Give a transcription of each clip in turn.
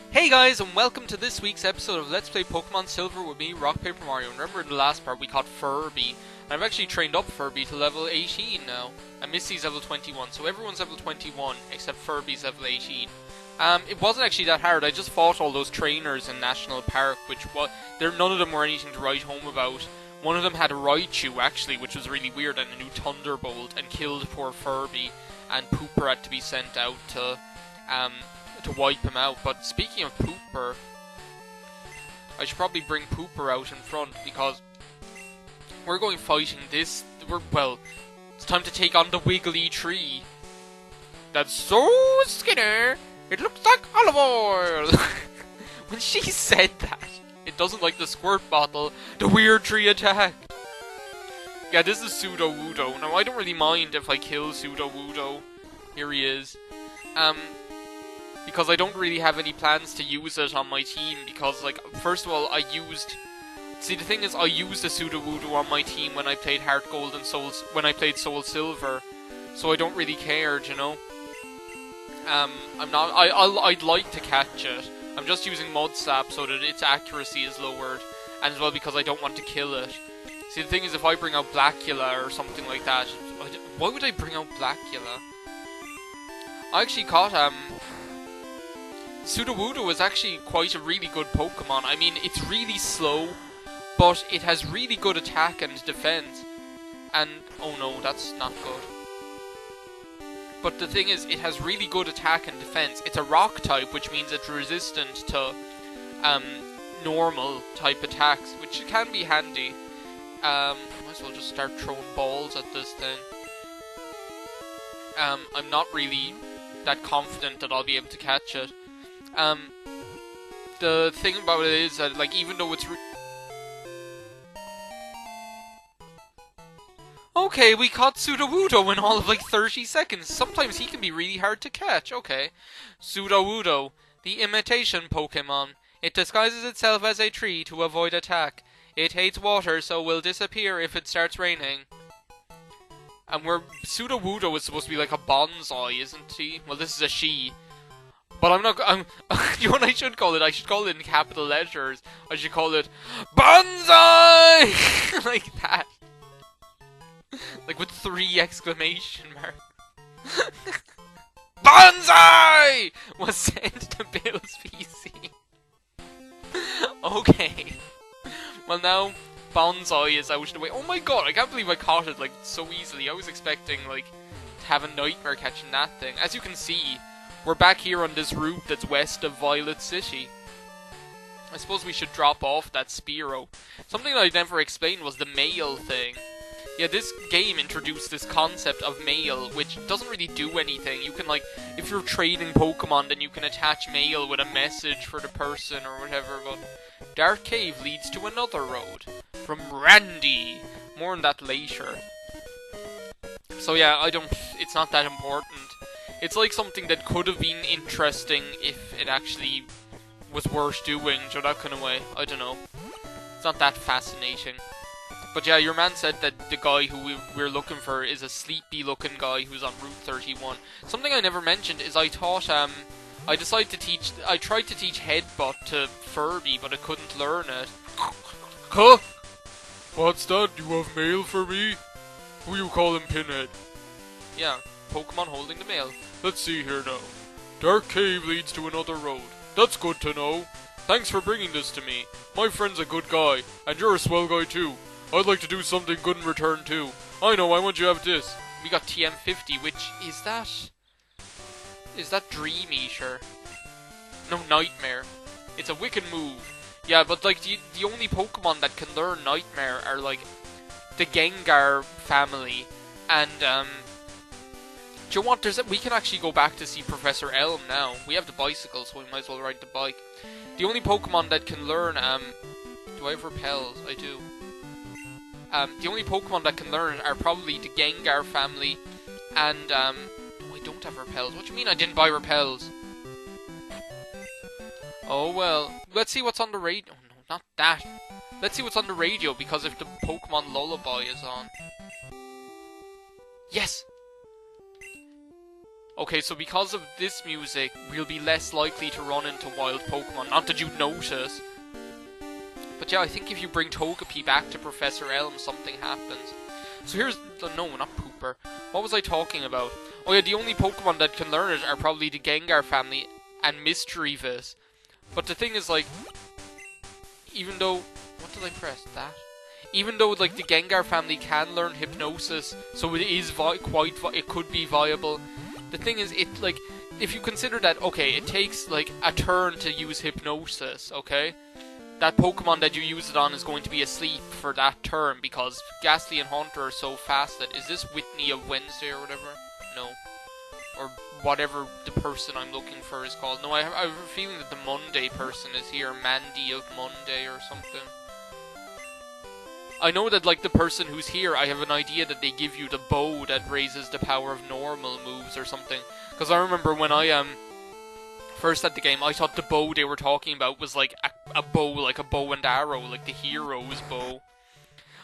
Hey guys, and welcome to this week's episode of Let's Play Pokemon Silver with me, RockPaperMario. Remember in the last part we caught Furby, and I've actually trained up Furby to level 18 now, and Misty's level 21, so everyone's level 21 except Furby's level 18. It wasn't actually that hard. I just fought all those trainers in National Park, which none of them were anything to write home about. One of them had a Raichu actually, which was really weird, and a new Thunderbolt, and killed poor Furby, and Pooper had to be sent out to wipe him out. But speaking of Pooper, I should probably bring Pooper out in front, because we're going fighting this. It's time to take on the Wiggly Tree. That's so skinny, it looks like olive oil. When she said that, it doesn't like the squirt bottle, the weird tree attacked. Yeah, this is Sudowoodo. Now, I don't really mind if I kill Sudowoodo. Here he is. Because I don't really have any plans to use it on my team, because, like, first of all, see, the thing is, I used a Sudowoodo on my team when I played Heart Gold and Soul Silver, so I don't really care, you know? I'd like to catch it. I'm just using Mud Slap so that its accuracy is lowered, and as well because I don't want to kill it. See, the thing is, if I bring out Blackula or something like that, why would I bring out Blackula? I actually caught, Sudowoodo is actually quite a really good Pokemon. I mean, it's really slow, but it has really good attack and defense. And, oh no, that's not good. But the thing is, it has really good attack and defense. It's a rock type, which means it's resistant to normal type attacks, which can be handy. Might as well just start throwing balls at this thing. I'm not really that confident that I'll be able to catch it. The thing about it is that, like, even though it's okay, we caught Sudowoodo in all of, like, 30 seconds. Sometimes he can be really hard to catch. Okay. Sudowoodo, the imitation Pokemon. It disguises itself as a tree to avoid attack. It hates water, so will disappear if it starts raining. And Sudowoodo is supposed to be like a bonsai, isn't he? Well, this is a she. But you know what I should call it? I should call it in capital letters. I should call it Bonsai! Like that. Like with 3 exclamation marks. Bonsai! Was sent to Bill's PC. Okay. Well, now Bonsai is out of the way. Oh my god, I can't believe I caught it, like, so easily. I was expecting, like, to have a nightmare catching that thing. As you can see, we're back here on this route that's west of Violet City. I suppose we should drop off that Spearow. Something that I never explained was the mail thing. Yeah, this game introduced this concept of mail, which doesn't really do anything. You can, like, if you're trading Pokemon, then you can attach mail with a message for the person or whatever, but Dark Cave leads to another road. From Randy! More on that later. So yeah, it's not that important. It's like something that could have been interesting if it actually was worth doing, so that kind of way. I don't know. It's not that fascinating. But yeah, your man said that the guy who we're looking for is a sleepy-looking guy who's on Route 31. Something I never mentioned is I tried to teach Headbutt to Furby, but I couldn't learn it. Huh? What's that? You have mail for me? Who you calling Pinhead? Yeah, Pokemon holding the mail. Let's see here now. Dark Cave leads to another road. That's good to know. Thanks for bringing this to me. My friend's a good guy, and you're a swell guy too. I'd like to do something good in return too. I know, I want you to have this. We got TM50, which is that? Is that Dream Eater? No, Nightmare. It's a wicked move. Yeah, but like the only Pokemon that can learn Nightmare are like the Gengar family, and do you know what? We can actually go back to see Professor Elm now. We have the bicycle, so we might as well ride the bike. The only Pokemon that can learn, do I have Repels? I do. The only Pokemon that can learn are probably the Gengar family, and, no, I don't have Repels. What do you mean I didn't buy Repels? Oh well. Let's see what's on the radio. Oh no, not that. Let's see what's on the radio, because if the Pokemon Lullaby is on. Yes! Okay, so because of this music, we'll be less likely to run into wild Pokemon. Not that you'd notice. But yeah, I think if you bring Togepi back to Professor Elm, something happens. So here's... No, not Pooper. What was I talking about? Oh yeah, the only Pokemon that can learn it are probably the Gengar family and Mischievous. But the thing is, like... Even though... What did I press? That? Even though, like, the Gengar family can learn Hypnosis, so it is it could be viable. The thing is, it, like... If you consider that, okay, it takes, like, a turn to use Hypnosis, okay? That Pokemon that you use it on is going to be asleep for that turn because Ghastly and Haunter are so fast that... Is this Whitney of Wednesday or whatever? No. Or whatever the person I'm looking for is called. No, I have a feeling that the Monday person is here. Mandy of Monday or something. I know that, like, the person who's here, I have an idea that they give you the bow that raises the power of normal moves or something. Because I remember when I, first at the game, I thought the bow they were talking about was like a bow, like a bow and arrow, like the hero's bow.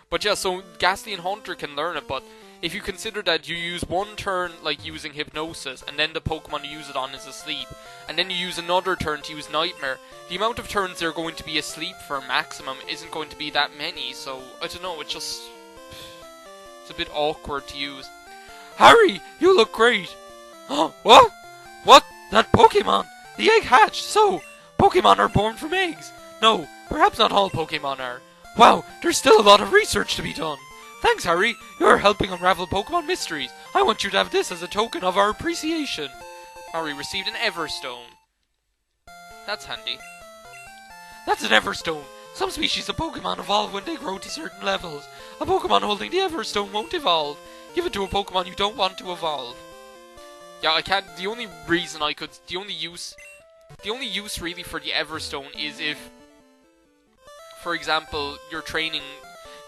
But yeah, so Ghastly and Haunter can learn it, but if you consider that you use one turn, like, using Hypnosis, and then the Pokemon you use it on is asleep, and then you use another turn to use Nightmare, the amount of turns they're going to be asleep for maximum isn't going to be that many, so, I don't know, it's a bit awkward to use. Harry, you look great! Oh, what? What? That Pokemon? The egg hatched, so Pokemon are born from eggs. No, perhaps not all Pokemon are. Wow, there's still a lot of research to be done. Thanks, Harry. You're helping unravel Pokemon mysteries. I want you to have this as a token of our appreciation. Harry received an Everstone. That's handy. That's an Everstone. Some species of Pokemon evolve when they grow to certain levels. A Pokemon holding the Everstone won't evolve. Give it to a Pokemon you don't want to evolve. Yeah, I can't. The only use really for the Everstone is if, for example, you're training.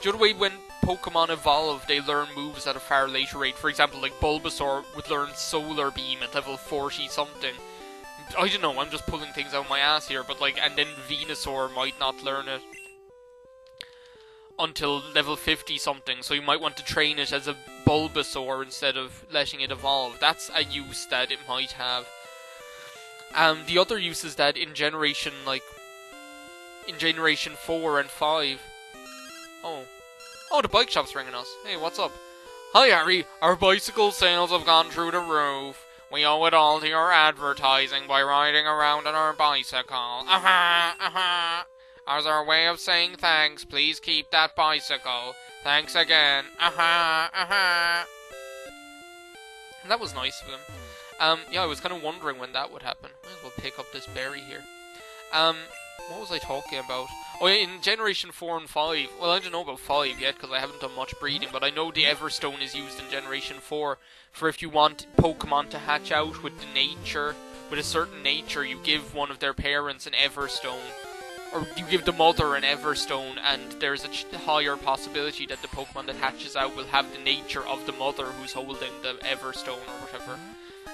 The other way when Pokemon evolve, they learn moves at a far later rate. For example, like Bulbasaur would learn Solar Beam at level 40 something. I don't know, I'm just pulling things out of my ass here, but like, and then Venusaur might not learn it until level 50 something, so you might want to train it as a Bulbasaur instead of letting it evolve. That's a use that it might have. The other use is that in Generation 4 and 5... Oh, the bike shop's ringing us. Hey, what's up? Hi, Harry. Our bicycle sales have gone through the roof. We owe it all to your advertising by riding around on our bicycle. As our way of saying thanks, please keep that bicycle. Thanks again. And that was nice of him. Yeah, I was kind of wondering when that would happen. Might as well pick up this berry here. What was I talking about? Oh yeah, in Generation 4 and 5, well, I don't know about 5 yet, because I haven't done much breeding, but I know the Everstone is used in Generation 4 for if you want Pokemon to hatch out with the nature, with a certain nature, you give one of their parents an Everstone, or you give the mother an Everstone, and there's a higher possibility that the Pokemon that hatches out will have the nature of the mother who's holding the Everstone, or whatever.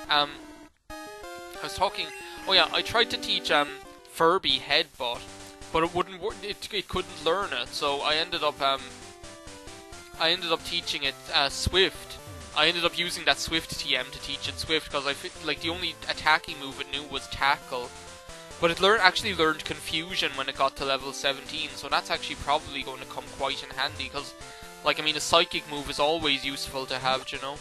I was talking... Oh yeah, I tried to teach, Furby Headbutt, but it wouldn't work. It couldn't learn it, so I ended up teaching it Swift. I ended up using that Swift TM to teach it Swift because like the only attacking move it knew was Tackle, but it actually learned Confusion when it got to level 17. So that's actually probably going to come quite in handy because, like, I mean, a Psychic move is always useful to have, you know.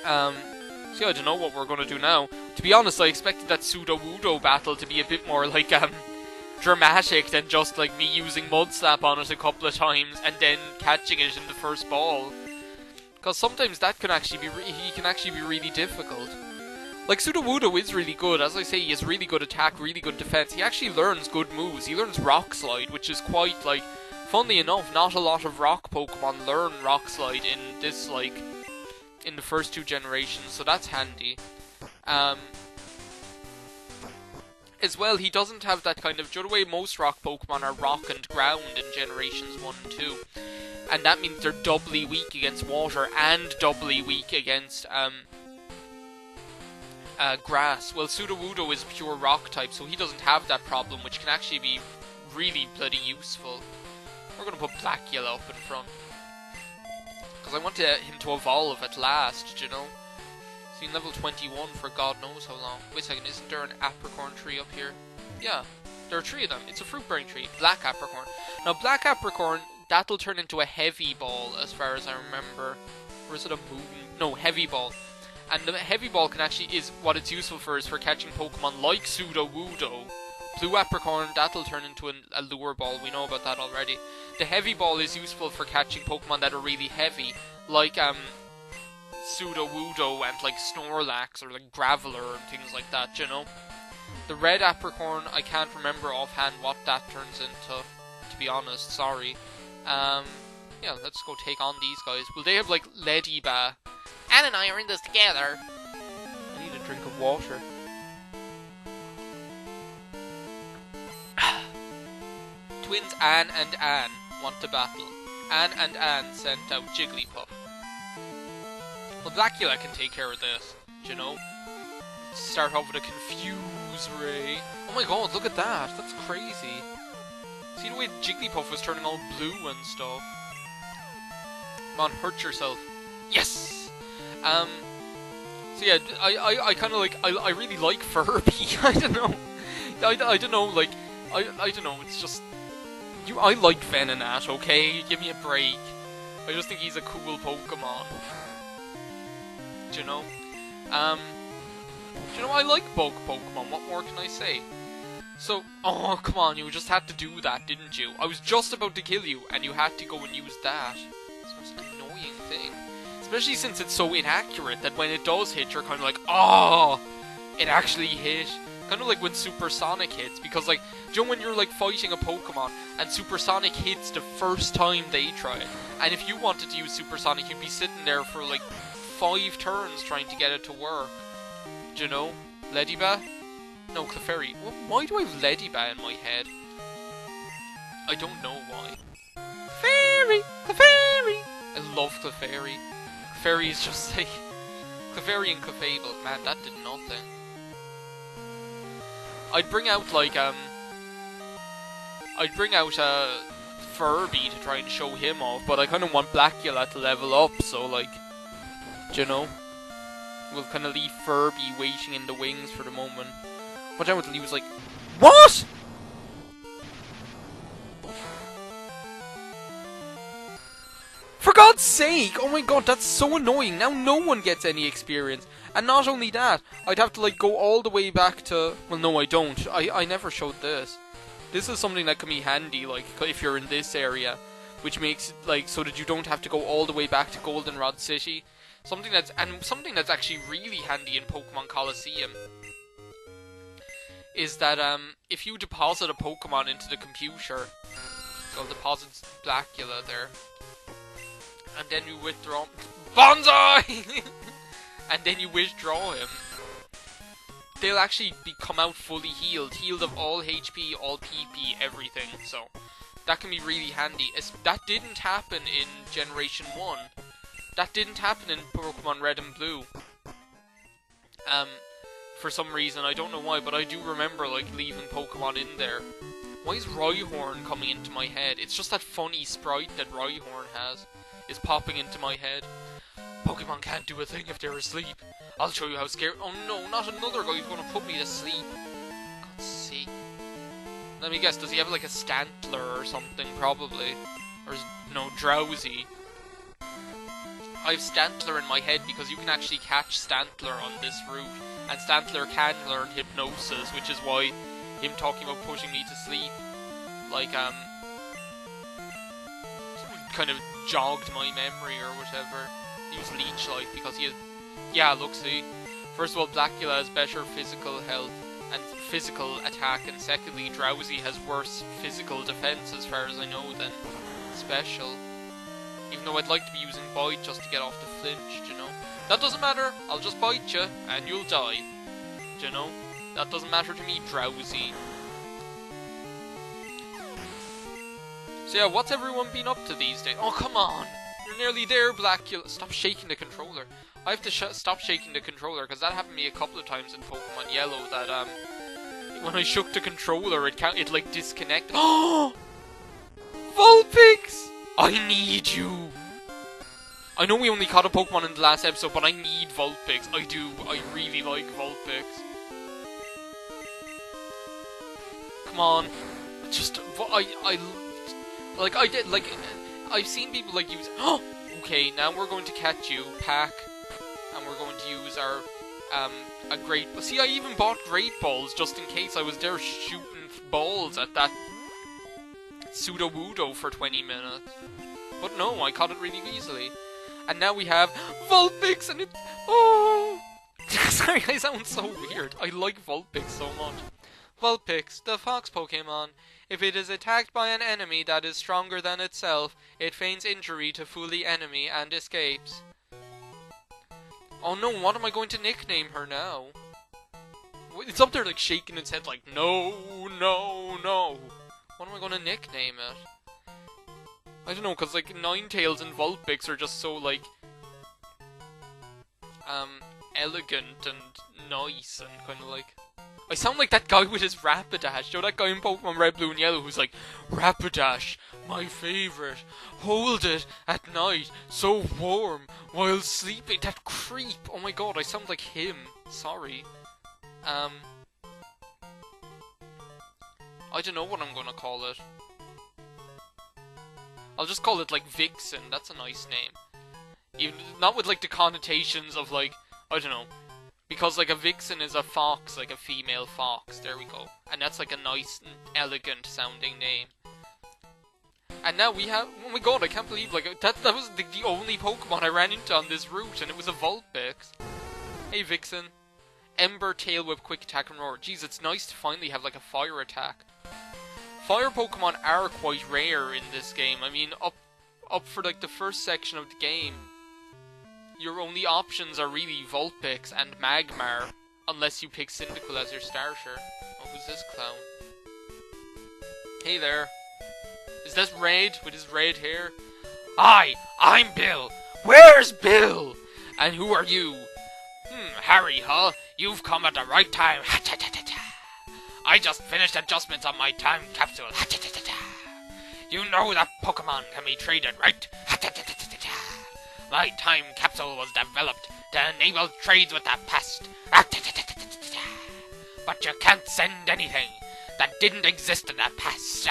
So yeah, I don't know what we're going to do now. To be honest, I expected that Sudowoodo battle to be a bit more, like, dramatic than just, like, me using Mud Slap on it a couple of times and then catching it in the first ball. Because sometimes that can actually be, he can actually be really difficult. Like, Sudowoodo is really good. As I say, he has really good attack, really good defense. He actually learns good moves. He learns Rock Slide, which is quite, like, funnily enough, not a lot of rock Pokemon learn Rock Slide in this, like, in the first two generations, so that's handy. As well, he doesn't have that kind of... The other way most rock Pokemon are rock and ground in generations 1 and 2. And that means they're doubly weak against water and doubly weak against grass. Well, Sudowoodo is pure rock type, so he doesn't have that problem, which can actually be really bloody useful. We're going to put Black Yellow up in front, because I want him to evolve at last, you know? Seen level 21 for God knows how long. Wait a second, isn't there an apricorn tree up here? Yeah, there are 3 of them. It's a fruit-bearing tree. Black apricorn. Now, black apricorn, that'll turn into a heavy ball, as far as I remember. Or is it a moon? No, heavy ball. And the heavy ball can actually, is what it's useful for, is for catching Pokemon like Sudowoodo. Blue apricorn, that'll turn into a lure ball. We know about that already. The heavy ball is useful for catching Pokemon that are really heavy, like Sudowoodo and like Snorlax or like Graveler and things like that, you know. The red apricorn, I can't remember offhand what that turns into, to be honest, sorry. Yeah, let's go take on these guys. Will they have like Ledyba? Anne and I are in this together. I need a drink of water. Twins Anne and Anne want to battle. Anne and Anne sent out Jigglypuff. Well, Blackula can take care of this, do you know? Let's start off with a Confuse Ray. Oh my god, look at that. That's crazy. See the way Jigglypuff was turning all blue and stuff? Come on, hurt yourself. Yes! So yeah, I kind of like, I really like Furby. I don't know. I don't know, like, I don't know, it's just... I like Venonat, okay? Give me a break. I just think he's a cool Pokemon. Do you know? Do you know, I like bug Pokemon, what more can I say? So, oh, come on, you just had to do that, didn't you? I was just about to kill you, and you had to go and use that. It's the most annoying thing. Especially since it's so inaccurate that when it does hit, you're kind of like, oh, it actually hit. Kind of like when Supersonic hits, because like, do you know when you're like fighting a Pokemon and Supersonic hits the first time they try it, and if you wanted to use Supersonic, you'd be sitting there for like 5 turns trying to get it to work. Do you know? Ledyba? No, Clefairy. Why do I have Ledyba in my head? I don't know why. Clefairy! Clefairy! I love Clefairy. Clefairy is just like... Clefairy and Clefable. Man, that did nothing. I'd bring out like Furby to try and show him off, but I kind of want Blackula to level up, so like, do you know, we'll kind of leave Furby waiting in the wings for the moment. Watch out until he was like, what? For God's sake! Oh my god, that's so annoying. Now no one gets any experience. And not only that, I'd have to like go all the way back to... Well, no, I don't. I never showed this. This is something that can be handy, like, if you're in this area. Which makes it, like, so that you don't have to go all the way back to Goldenrod City. Something that's actually really handy in Pokemon Coliseum is that, if you deposit a Pokemon into the computer... So I'll deposit Blackula there. And then you withdraw... Bonsai! And then you withdraw him. They'll actually come out fully healed. Healed of all HP, all PP, everything. So, that can be really handy. That didn't happen in Generation 1. That didn't happen in Pokemon Red and Blue. For some reason, I don't know why, but I do remember, like, leaving Pokemon in there. Why is Rhyhorn coming into my head? It's just that funny sprite that Rhyhorn has. Is popping into my head. Pokemon can't do a thing if they're asleep. I'll show you how scary. Oh no, not another guy who's gonna put me to sleep. God's sake. Let me guess, does he have like a Stantler or something? Probably. Or is, no, Drowzee. I have Stantler in my head because you can actually catch Stantler on this route. And Stantler can learn Hypnosis, which is why him talking about putting me to sleep, like, kind of jogged my memory or whatever. He was Leech-like because he has... Yeah, look, see. First of all, Blackula has better physical health and physical attack, and secondly, Drowzee has worse physical defense as far as I know than special. Even though I'd like to be using Bite just to get off the flinch, you know. That doesn't matter, I'll just bite you, and you'll die. Do you know? That doesn't matter to me, Drowzee. So yeah, what's everyone been up to these days? Oh, come on! You're nearly there, Blackula. Stop shaking the controller. I have to stop shaking the controller, because that happened to me a couple of times in Pokemon Yellow, that, when I shook the controller, it like, disconnected. Oh! VULPIX! I need you! I know we only caught a Pokemon in the last episode, but I need VULPIX. I do. I really like VULPIX. Come on. Just, I've seen people, like, use... Oh! Okay, now we're going to catch you, Pack. And we're going to use our, a Great... See, I even bought Great Balls just in case I was there shooting balls at that Sudowoodo for 20 minutes. But no, I caught it really easily. And now we have VULPIX and it... Oh! Sorry, I sound so weird. I like VULPIX so much. VULPIX, the fox Pokemon. If it is attacked by an enemy that is stronger than itself, it feigns injury to fool the enemy and escapes. Oh no, what am I going to nickname her now? It's up there like shaking its head like, no, no, no. What am I going to nickname it? I don't know, cause like Ninetales and VULPIX are just so like elegant and nice and kind of like. I sound like that guy with his Rapidash. You know that guy in Pokemon Red, Blue and Yellow who's like, Rapidash, my favourite. Hold it at night, so warm while sleeping. That creep. Oh my god, I sound like him. Sorry. I don't know what I'm gonna call it. I'll just call it, like, Vixen. That's a nice name. Even, not with, like, the connotations of, like, I don't know. Because, like, a Vixen is a fox, like a female fox. There we go. And that's, like, a nice and elegant sounding name. And now we have... Oh my god, I can't believe, like, that was the only Pokemon I ran into on this route, and it was a VULPIX. Hey, Vixen. Ember, Tail Whip, Quick Attack, and Roar. Jeez, it's nice to finally have, like, a fire attack. Fire Pokemon are quite rare in this game. I mean, up for like the first section of the game, your only options are really VULPIX and Magmar, unless you pick Cyndaquil as your starter. Oh, who's this clown? Hey there. Is this Red with his red hair? Hi, I'm Bill. Where's Bill? And who are you? Harry, huh? You've come at the right time. I just finished adjustments on my time capsule. You know that Pokemon can be traded, right? My time capsule was developed to enable trades with the past. But you can't send anything that didn't exist in the past.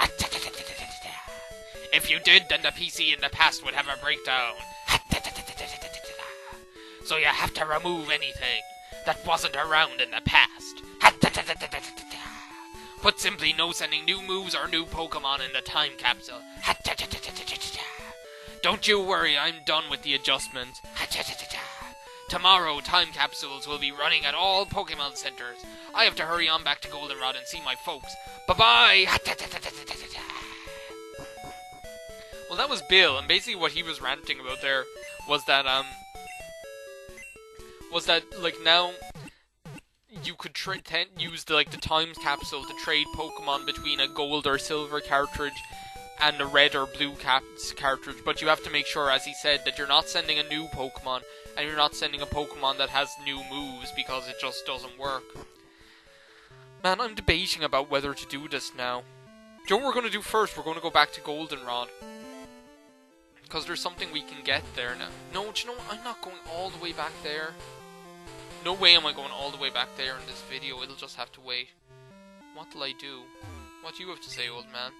If you did, then the PC in the past would have a breakdown. So you have to remove anything that wasn't around in the past. Put simply, no sending new moves or new Pokemon in the time capsule. Don't you worry, I'm done with the adjustments. Tomorrow, time capsules will be running at all Pokemon centers. I have to hurry on back to Goldenrod and see my folks. Bye-bye! Well, that was Bill, and basically what he was ranting about there was that, like, now you could use the time capsule to trade Pokemon between a gold or silver cartridge and a red or blue cartridge, but you have to make sure, as he said, that you're not sending a new Pokemon, and you're not sending a Pokemon that has new moves, because it just doesn't work. Man, I'm debating about whether to do this now. Do you know what we're going to do first? We're going to go back to Goldenrod. Because there's something we can get there now. No, do you know what? I'm not going all the way back there. No way am I going all the way back there in this video. It'll just have to wait. What'll I do? What do you have to say, old man?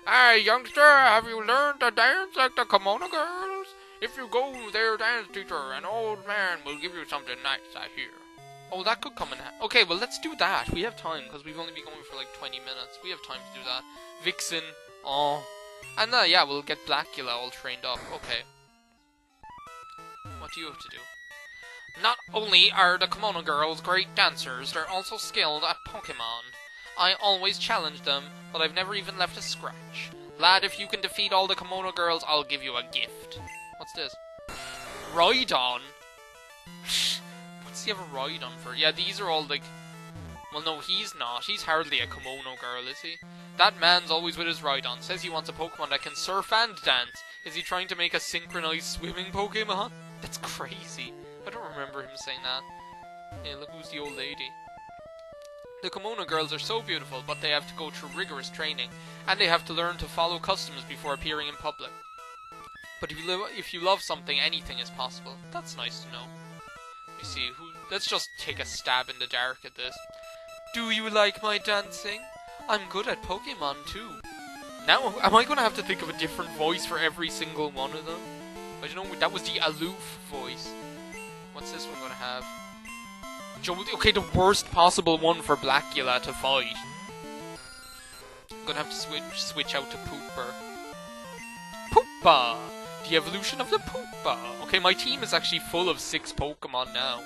Hey, youngster, have you learned to dance like the kimono girls? If you go to their dance teacher, an old man will give you something nice, I hear. Oh, that could come in handy. Okay, well, let's do that. We have time, because we've only been going for like 20 minutes. We have time to do that. Vixen. Oh. And yeah, we'll get Blackula all trained up. Okay. What do you have to do? Not only are the kimono girls great dancers, they're also skilled at Pokemon. I always challenge them, but I've never even left a scratch. Lad, if you can defeat all the kimono girls, I'll give you a gift. What's this? Rhydon? What's he have a Rhydon for? Yeah, these are all like... Well, no, he's not. He's hardly a kimono girl, is he? That man's always with his Rhydon. Says he wants a Pokemon that can surf and dance. Is he trying to make a synchronized swimming Pokemon? That's crazy. I don't remember him saying that. Hey, look who's the old lady. The kimono girls are so beautiful, but they have to go through rigorous training, and they have to learn to follow customs before appearing in public. But if you love something, anything is possible. That's nice to know. Let me see. Let's just take a stab in the dark at this. Do you like my dancing? I'm good at Pokemon too. Now, am I going to have to think of a different voice for every single one of them? I don't know. That was the aloof voice. What's this one going to have? Okay, the worst possible one for Blackula to fight. I'm going to have to switch out to Pooper. Poopa! The evolution of the Poopa. Okay, my team is actually full of 6 Pokemon now.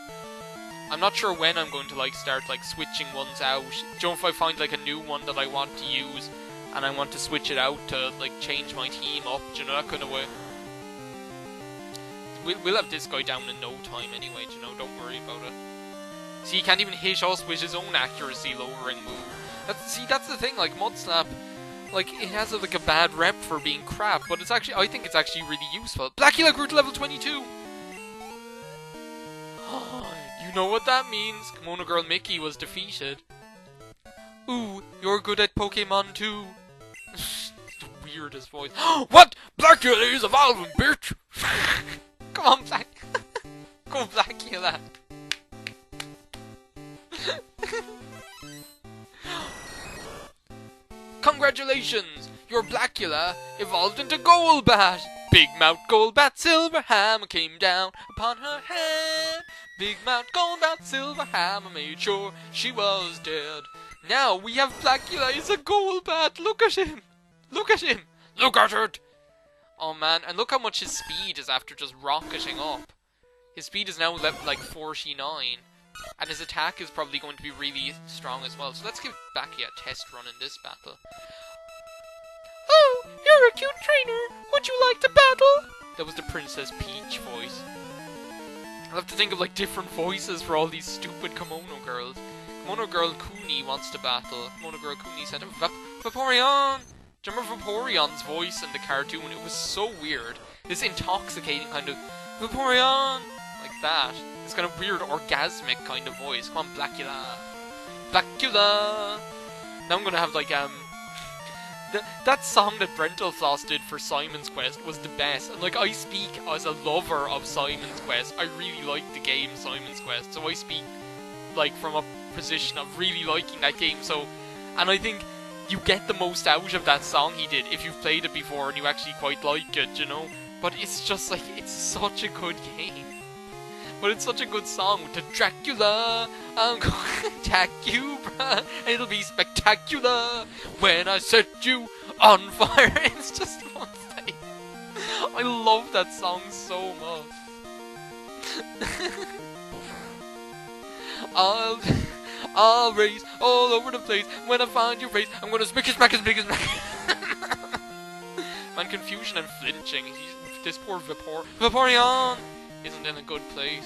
I'm not sure when I'm going to start switching ones out. Do you know, if I find a new one that I want to use and I want to switch it out to change my team up, do you know, that kind of way. We'll have this guy down in no time anyway, do you know, don't worry about it. See, he can't even hit us with his own accuracy lowering move. That's the thing, Mudslap, it has a bad rep for being crap, but it's actually, I think it's actually really useful. Blackula grew to level 22! You know what that means. Kimono Girl Mickey was defeated. Ooh, you're good at Pokemon too. The weirdest voice. What? Blackula is evolving, bitch! Come on, Black. Go, Blackula. Congratulations! Your Blackula evolved into Golbat! Big Mouth Golbat Silver Hammer came down upon her head. Big Mouth Golbat Silver Hammer made sure she was dead. Now we have Blackula is a Golbat! Look at him! Look at him! Look at it! Oh man, and look how much his speed is after just rocketing up. His speed is now level 49. And his attack is probably going to be really strong as well. So let's give Blackula a test run in this battle. Oh, you're a cute trainer. Would you like to battle? That was the Princess Peach voice. I'll have to think of different voices for all these stupid Kimono girls. Kimono Girl Kuni wants to battle. Kimono Girl Kuni said, Vaporeon! Do you remember Vaporeon's voice in the cartoon? It was so weird. This intoxicating kind of Vaporeon! Like that. This kind of weird orgasmic kind of voice. Come on, Blackula! Blackula! Now I'm gonna have that song that Brentalfloss did for Simon's Quest was the best. And I speak as a lover of Simon's Quest. I really like the game Simon's Quest. So I speak from a position of really liking that game. So, and I think you get the most out of that song he did if you've played it before and you actually quite like it, you know? But it's just it's such a good game. But it's such a good song with the Dracula. I'm going to attack you, bruh. It'll be spectacular when I set you on fire. It's just one thing. I love that song so much. I'll race all over the place. When I find your race, I'm gonna smack it. Man, confusion and flinching. This poor Vaporeon isn't in a good place.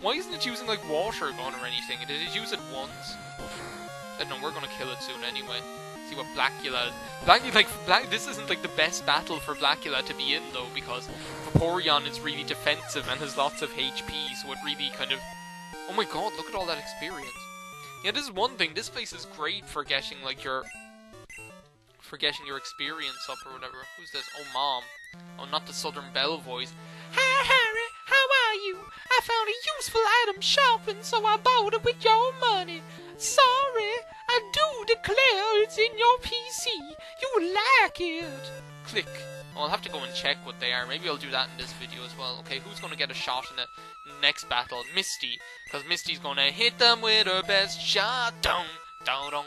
Why isn't it using water gun or anything? Did it use it once? I don't know, we're gonna kill it soon anyway. See what Blackula is. This isn't the best battle for Blackula to be in though, because Vaporeon is really defensive and has lots of HP, so it really kind of... Oh my god, look at all that experience. Yeah, this is one thing, this place is great for getting your experience up or whatever. Who's this? Oh, Mom. Oh, not the Southern Belle voice. Hi, Harry, how are you? I found a useful item shopping, so I bought it with your money. Sorry, I do declare it's in your PC. You like it. Click. Oh, I'll have to go and check what they are. Maybe I'll do that in this video as well. Okay, who's going to get a shot in the next battle? Misty. Because Misty's going to hit them with her best shot. Dong, dong, dong.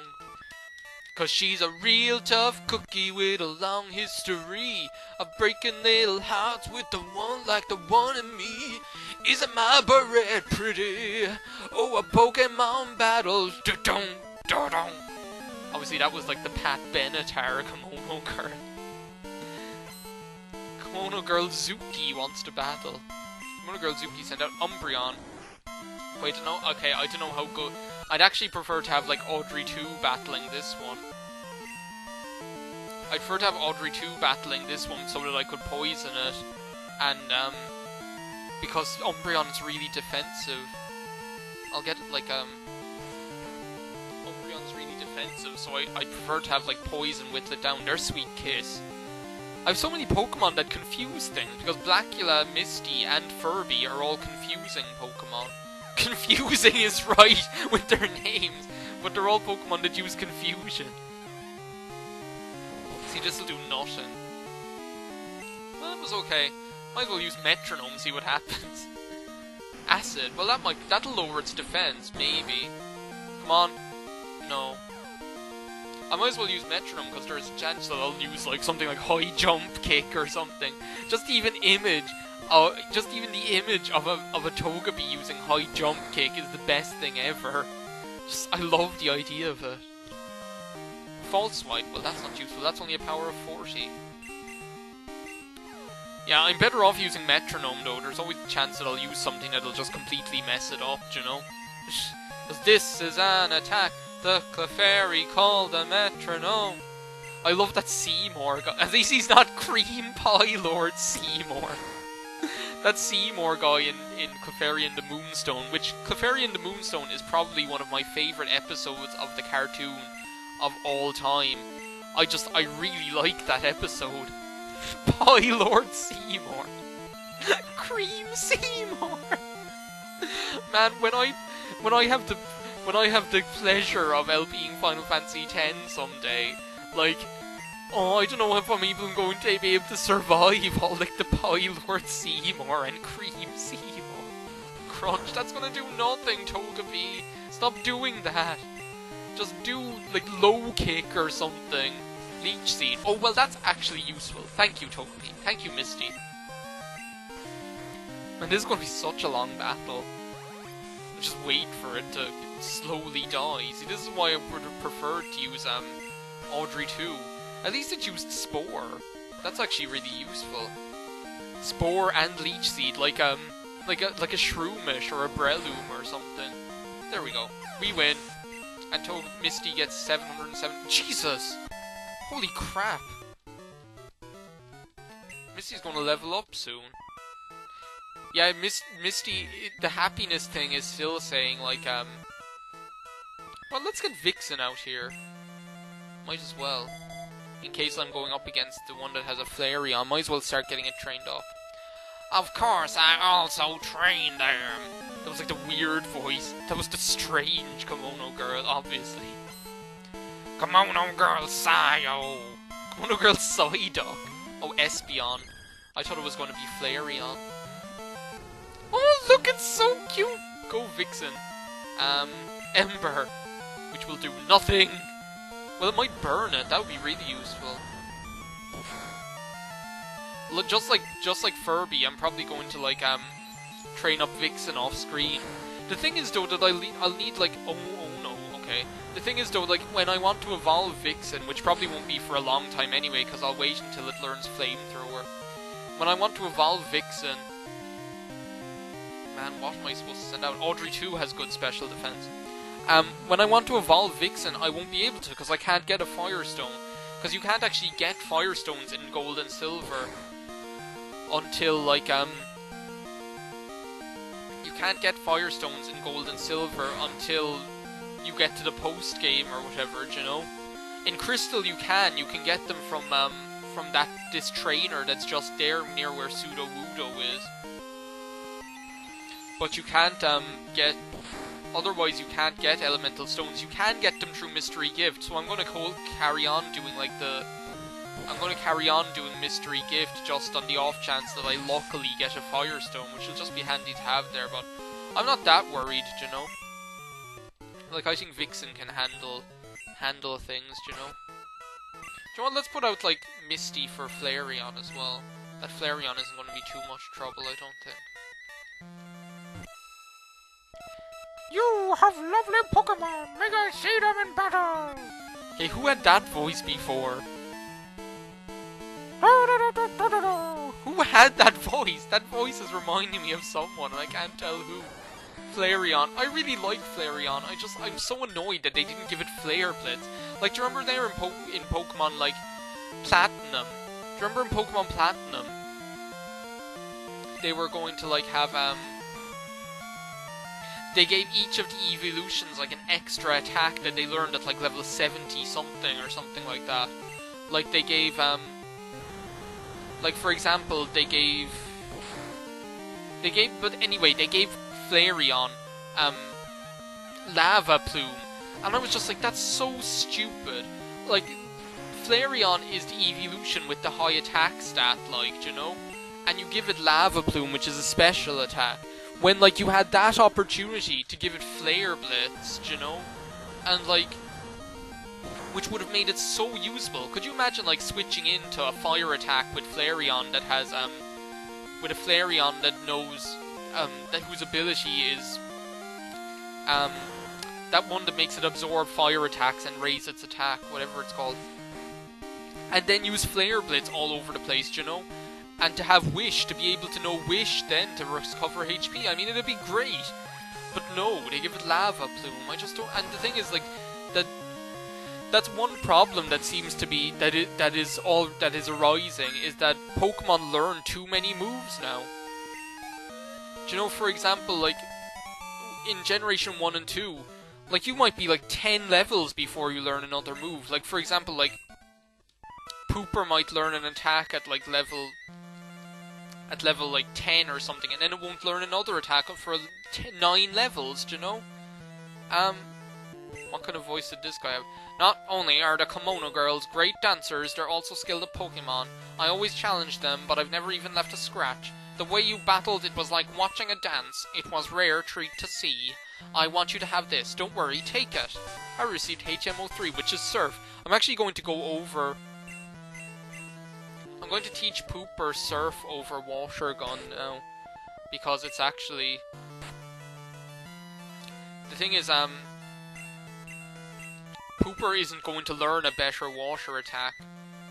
Cause she's a real tough cookie with a long history of breaking little hearts with the one like the one in me. Isn't my beret pretty? Oh, a Pokemon battle. Da-dong, da-dong. Obviously that was the Pat Benatar Kimono Girl. Kimono Girl Zuki wants to battle. Kimono Girl Zuki sent out Umbreon. Wait, I don't know. Okay, I don't know how good. I'd actually prefer to have Audrey 2 battling this one. I'd prefer to have Audrey 2 battling this one so that I could poison it. And because Umbreon is really defensive, I'll get it Umbreon's really defensive, so I prefer to have poison whittle it down. There's Sweet Kiss. I have so many Pokemon that confuse things, because Blackula, Misty, and Furby are all confusing Pokemon. Confusing is right with their names, but they're all Pokemon that use confusion. See, this'll do nothing. Well, that was okay. Might as well use Metronome, see what happens. Acid, well that'll lower its defense, maybe. Come on. No. I might as well use Metronome, because there's a chance that I'll use like something like High Jump Kick or something. Just even the image of a Togepi using High Jump Kick is the best thing ever. I love the idea of it. False Swipe, well that's not useful, that's only a power of 40. Yeah, I'm better off using Metronome though, there's always a chance that I'll use something that'll just completely mess it up, you know? Because this is an attack, the Clefairy called a Metronome. I love that Seymour guy, at least he's not Cream Pie Lord Seymour. That Seymour guy in Clefairy and the Moonstone, which Clefairy and the Moonstone is probably one of my favourite episodes of the cartoon of all time. I really like that episode. Pie Lord Seymour. Cream Seymour. Man, when I have the pleasure of LPing Final Fantasy X someday, like, oh, I don't know if I'm even going to be able to survive all like the Pie Lord Seymour and Cream Seymour. Crunch, that's gonna do nothing, Togepi. Stop doing that. Just do like Low Kick or something. Leech Seed. Oh, well, that's actually useful. Thank you, Togepi. Thank you, Misty. And this is going to be such a long battle. Just wait for it to slowly die. See, this is why I would have preferred to use Audrey 2. At least it used Spore. That's actually really useful. Spore and Leech Seed, like a Shroomish or a Breloom or something. There we go. We win. And Misty gets 707. Jesus! Holy crap! Misty's gonna level up soon. Yeah, Misty, the happiness thing is still saying, like, well, let's get Vixen out here. Might as well. In case I'm going up against the one that has a Flareon, might as well start getting it trained up. Of course, I also trained them. That was like the weird voice. That was the strange Kimono Girl, obviously. Kimono Girl Sayo. Kimono Girl Psyduck. Oh, Espeon. I thought it was going to be Flareon. Oh, look, it's so cute. Go Vixen. Ember. Which will do nothing. Well, it might burn it. That would be really useful. Look, just like Furby, I'm probably going to like train up Vixen off screen. The thing is though that I'll need like oh no, okay. The thing is though, like when I want to evolve Vixen, which probably won't be for a long time anyway, because I'll wait until it learns Flamethrower. When I want to evolve Vixen, man, what am I supposed to send out? Audrey 2 has good special defense. When I want to evolve Vixen, I won't be able to because I can't get a Firestone. Because you can't actually get Firestones in Gold and Silver until, like, you can't get Firestones in Gold and Silver until you get to the post-game or whatever, you know? In Crystal you can get them from this trainer that's just there near where Sudowoodo is. But you can't, otherwise you can't get Elemental Stones. You can get them through Mystery Gift, so I'm gonna carry on doing, Mystery Gift just on the off chance that I luckily get a Firestone, which will just be handy to have there, but I'm not that worried, you know? Like, I think Vixen can handle things, you know? Do you know what, let's put out, like, Misty for Flareon as well. That Flareon isn't going to be too much trouble, I don't think. You have lovely Pokémon! May I see them in battle! Okay, who had that voice before? Who had that voice? That voice is reminding me of someone, and I can't tell who. Flareon. I really like Flareon. I'm so annoyed that they didn't give it Flare Blitz. Like, do you remember there in Pokemon, like, Platinum? Do you remember in Pokemon Platinum? They were going to, like, have, they gave each of the evolutions, like, an extra attack that they learned at, like, level 70 something or something like that. Like, they gave, Like, for example, they gave FLAREON, Lava Plume. And I was just like, that's so stupid. Like, FLAREON is the evolution with the high attack stat, like, you know? And you give it Lava Plume, which is a special attack. When, like, you had that opportunity to give it Flare Blitz, you know? And, like, which would have made it so useful. Could you imagine, like, switching into a fire attack with FLAREON that has, with a FLAREON that knows, that whose ability is, that one that makes it absorb fire attacks and raise its attack, whatever it's called. And then use Flare Blitz all over the place, you know? And to have Wish, to be able to know Wish then to recover HP. I mean, it'd be great. But no, they give it Lava Plume. I just don't... And the thing is, like, that's one problem that seems to be... that is arising, is that Pokemon learn too many moves now. Do you know, for example, like, in Generation 1 and 2, like, you might be, like, 10 levels before you learn another move. Like, for example, like, Pooper might learn an attack at, like, level, like, 10 or something, and then it won't learn another attack for 9 levels, do you know? What kind of voice did this guy have? Not only are the Kimono Girls great dancers, they're also skilled at Pokemon. I always challenged them, but I've never even left a scratch. The way you battled, it was like watching a dance. It was rare treat to see. I want you to have this. Don't worry, take it. I received HMO3, which is Surf. I'm actually going to go over... I'm going to teach Pooper Surf over Water Gun now. Because it's actually... The thing is, Pooper isn't going to learn a better water attack.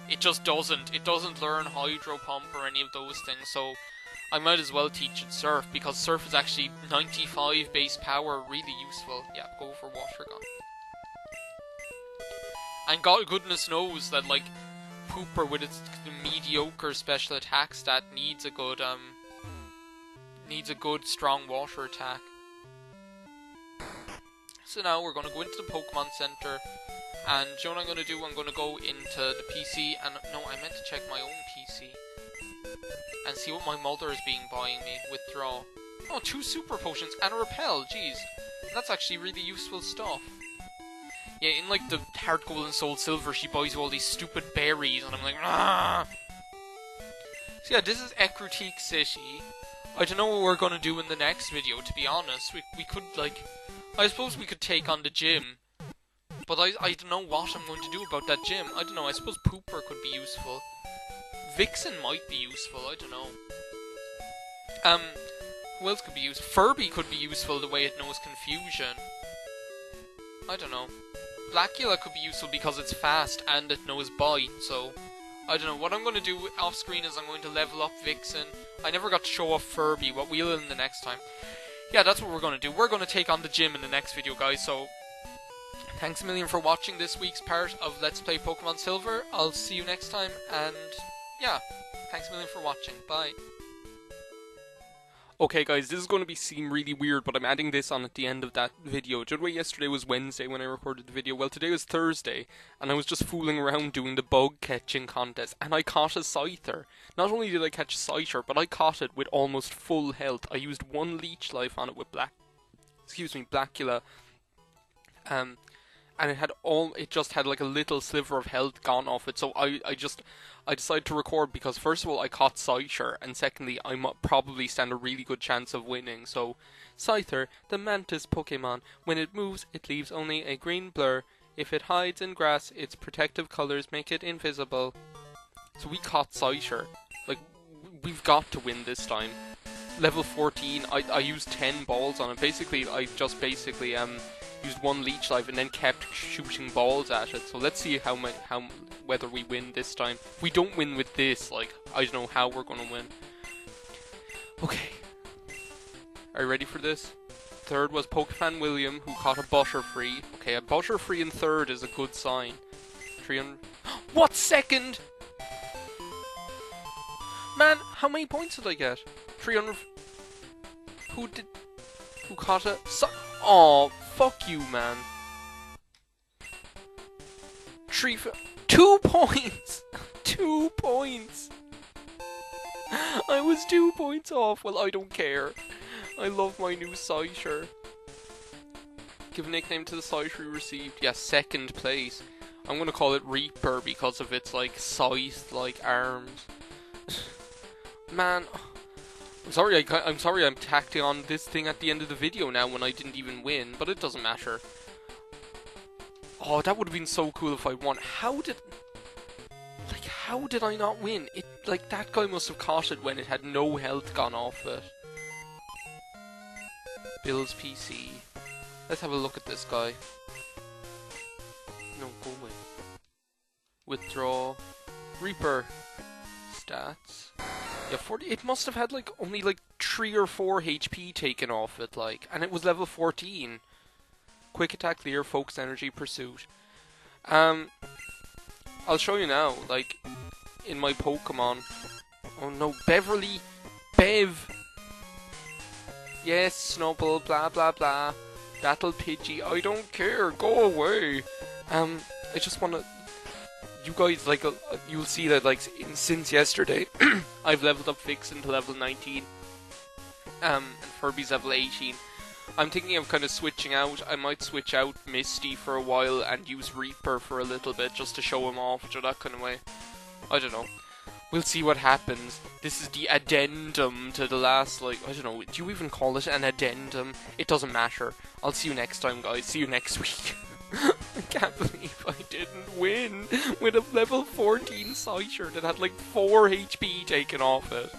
It just doesn't. It doesn't learn Hydro Pump or any of those things, so... I might as well teach it Surf, because Surf is actually 95 base power, really useful. Yeah, go for Water Gun. And God goodness knows that, like, Pooper with its mediocre special attack stat needs a good strong water attack. So now we're going to go into the Pokemon Center, and you know what I'm going to do? I'm going to go into the PC, and no, I meant to check my own PC. And see what my mother is buying me. Withdraw. Oh, 2 super potions and a repel. Jeez, that's actually really useful stuff. Yeah, in like the Heart Gold and Soul Silver, she buys you all these stupid berries, and I'm like, ah. So yeah, this is Ecruteak City. I don't know what we're gonna do in the next video. To be honest, we could like, I suppose we could take on the gym, but I don't know what I'm going to do about that gym. I don't know. I suppose Pooper could be useful. Vixen might be useful, I don't know. Who else could be useful? Furby could be useful the way it knows Confusion. I don't know. Blackula could be useful because it's fast and it knows Bite, so... I don't know. What I'm going to do off screen is I'm going to level up Vixen. I never got to show off Furby, but we will in the next time. Yeah, that's what we're going to do. We're going to take on the gym in the next video, guys, so... Thanks a million for watching this week's part of Let's Play Pokemon Silver. I'll see you next time, and... yeah, thanks a million for watching. Bye. Okay guys, this is going to seem really weird, but I'm adding this on at the end of that video. Do you know what, yesterday was Wednesday when I recorded the video? Well, today was Thursday, and I was just fooling around doing the bug catching contest, and I caught a Scyther. Not only did I catch a Scyther, but I caught it with almost full health. I used 1 leech life on it with Blackula. And it just had like a little sliver of health gone off it, so I decided to record because first of all I caught Scyther, and secondly I might probably stand a really good chance of winning. So, Scyther, the mantis Pokemon, when it moves it leaves only a green blur. If it hides in grass, its protective colors make it invisible. So we caught Scyther. Like, we've got to win this time. Level 14, I used 10 balls on it. Basically, I just used 1 leech life and then kept shooting balls at it. So let's see whether we win this time. If we don't win with this, like, I don't know how we're gonna win. Okay. Are you ready for this? Third was Pokefan William, who caught a Butterfree. Okay, a Butterfree in third is a good sign. 300... What, second? Man, how many points did I get? 300... Who caught a... Aw, fuck you, man. 2 points! 2 points! I was 2 points off. Well, I don't care. I love my new Scyther. Give a nickname to the Scyther you received. Yeah, 2nd place. I'm gonna call it Reaper because of its, like, scythe, like, arms. Man, I'm sorry I'm tacking on this thing at the end of the video now when I didn't even win, but it doesn't matter. Oh, that would have been so cool if I won. How did I not win? Like, that guy must have caught it when it had no health gone off it. Bill's PC. Let's have a look at this guy. No, go away. Withdraw. Reaper. Stats. Yeah, 40. It must have had, like, only, like, 3 or 4 HP taken off it, like. And it was level 14. Quick attack, clear, focus, energy, pursuit. I'll show you now, like, in my Pokemon. Oh no, Beverly. Bev. Yes, Snubble, blah blah blah. Battle Pidgey, I don't care, go away. I just wanna... You guys, like, you'll see that, like, since yesterday, I've leveled up Vixen to level 19. And Furby's level 18. I'm thinking of kind of switching out. I might switch out Misty for a while and use Reaper for a little bit just to show him off, or that kind of way. I don't know. We'll see what happens. This is the addendum to the last, like, I don't know, do you even call it an addendum? It doesn't matter. I'll see you next time, guys. See you next week. I can't believe I didn't win with a level 14 Scyther that had like 4 HP taken off it.